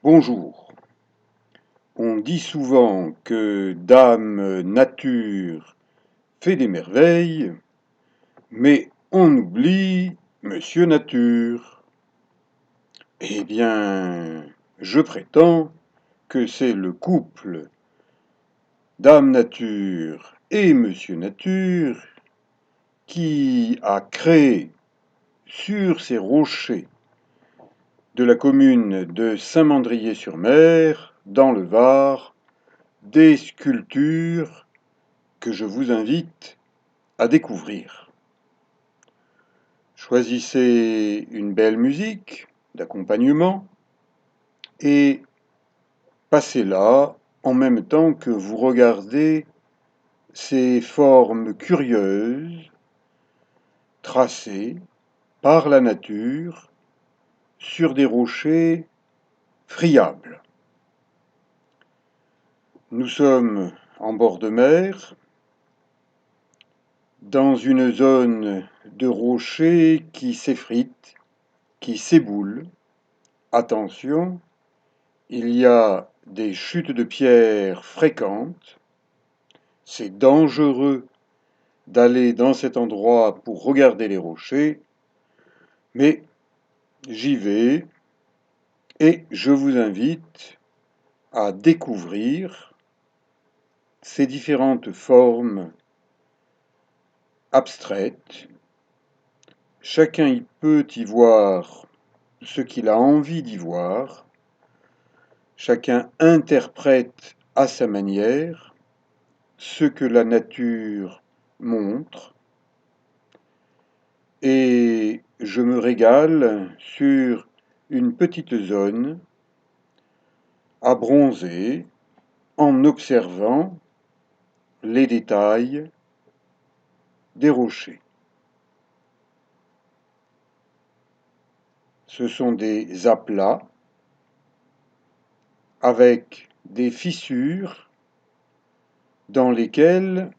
Bonjour. On dit souvent que Dame Nature fait des merveilles, mais on oublie Monsieur Nature. Eh bien, je prétends que c'est le couple Dame Nature et Monsieur Nature qui a créé sur ces rochers de la commune de Saint-Mandrier-sur-Mer, dans le Var, des sculptures que je vous invite à découvrir. Choisissez une belle musique d'accompagnement et passez-la en même temps que vous regardez ces formes curieuses tracées par la nature sur des rochers friables. Nous sommes en bord de mer, dans une zone de rochers qui s'effritent, qui s'éboulent. Attention, il y a des chutes de pierres fréquentes. C'est dangereux d'aller dans cet endroit pour regarder les rochers, mais j'y vais et je vous invite à découvrir ces différentes formes abstraites. Chacun y peut y voir ce qu'il a envie d'y voir. Chacun interprète à sa manière ce que la nature montre, et je me régale sur une petite zone à bronzer en observant les détails des rochers. Ce sont des aplats avec des fissures dans lesquelles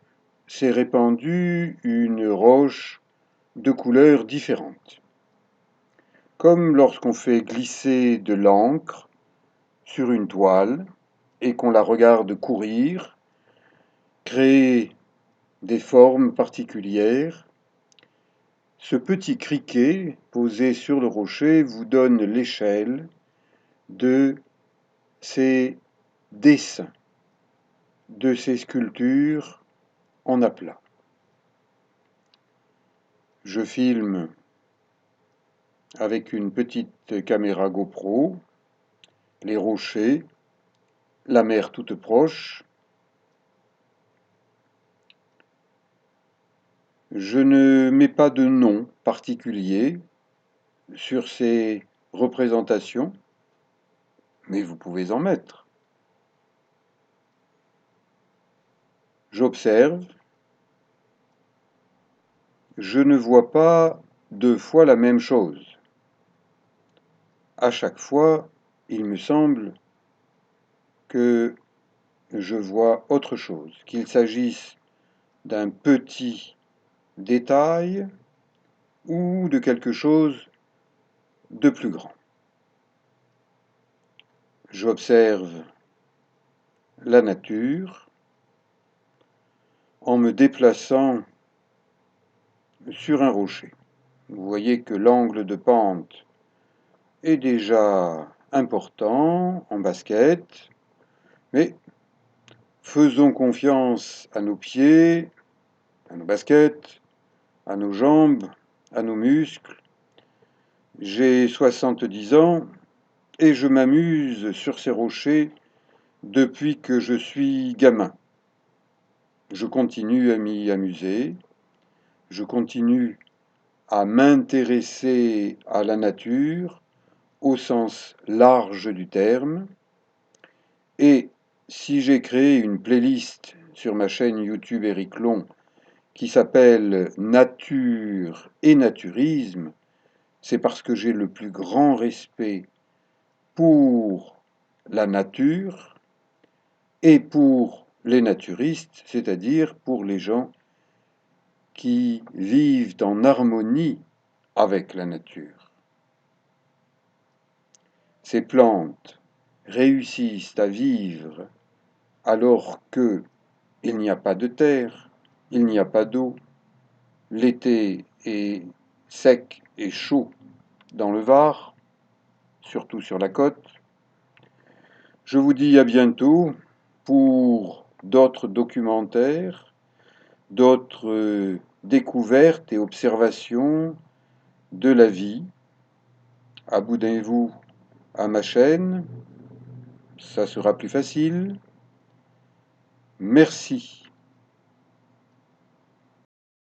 s'est répandue une roche de couleurs différentes. Comme lorsqu'on fait glisser de l'encre sur une toile et qu'on la regarde courir, créer des formes particulières, ce petit criquet posé sur le rocher vous donne l'échelle de ces dessins, de ces sculptures en aplat. Je filme avec une petite caméra GoPro les rochers, la mer toute proche. Je ne mets pas de nom particulier sur ces représentations, mais vous pouvez en mettre. J'observe. Je ne vois pas deux fois la même chose. À chaque fois, il me semble que je vois autre chose, qu'il s'agisse d'un petit détail ou de quelque chose de plus grand. J'observe la nature en me déplaçant sur un rocher. Vous voyez que l'angle de pente est déjà important en basket, mais faisons confiance à nos pieds, à nos baskets, à nos jambes, à nos muscles. J'ai 70 ans et je m'amuse sur ces rochers depuis que je suis gamin. Je continue à m'y amuser, je continue à m'intéresser à la nature au sens large du terme, et si j'ai créé une playlist sur ma chaîne YouTube Éric Long qui s'appelle Nature et naturisme, c'est parce que j'ai le plus grand respect pour la nature et pour les naturistes, c'est-à-dire pour les gens qui vivent en harmonie avec la nature. Ces plantes réussissent à vivre alors que il n'y a pas de terre, il n'y a pas d'eau, l'été est sec et chaud dans le Var, surtout sur la côte. Je vous dis à bientôt pour d'autres documentaires, d'autres découvertes et observations de la vie. Abonnez-vous à ma chaîne, ça sera plus facile. Merci.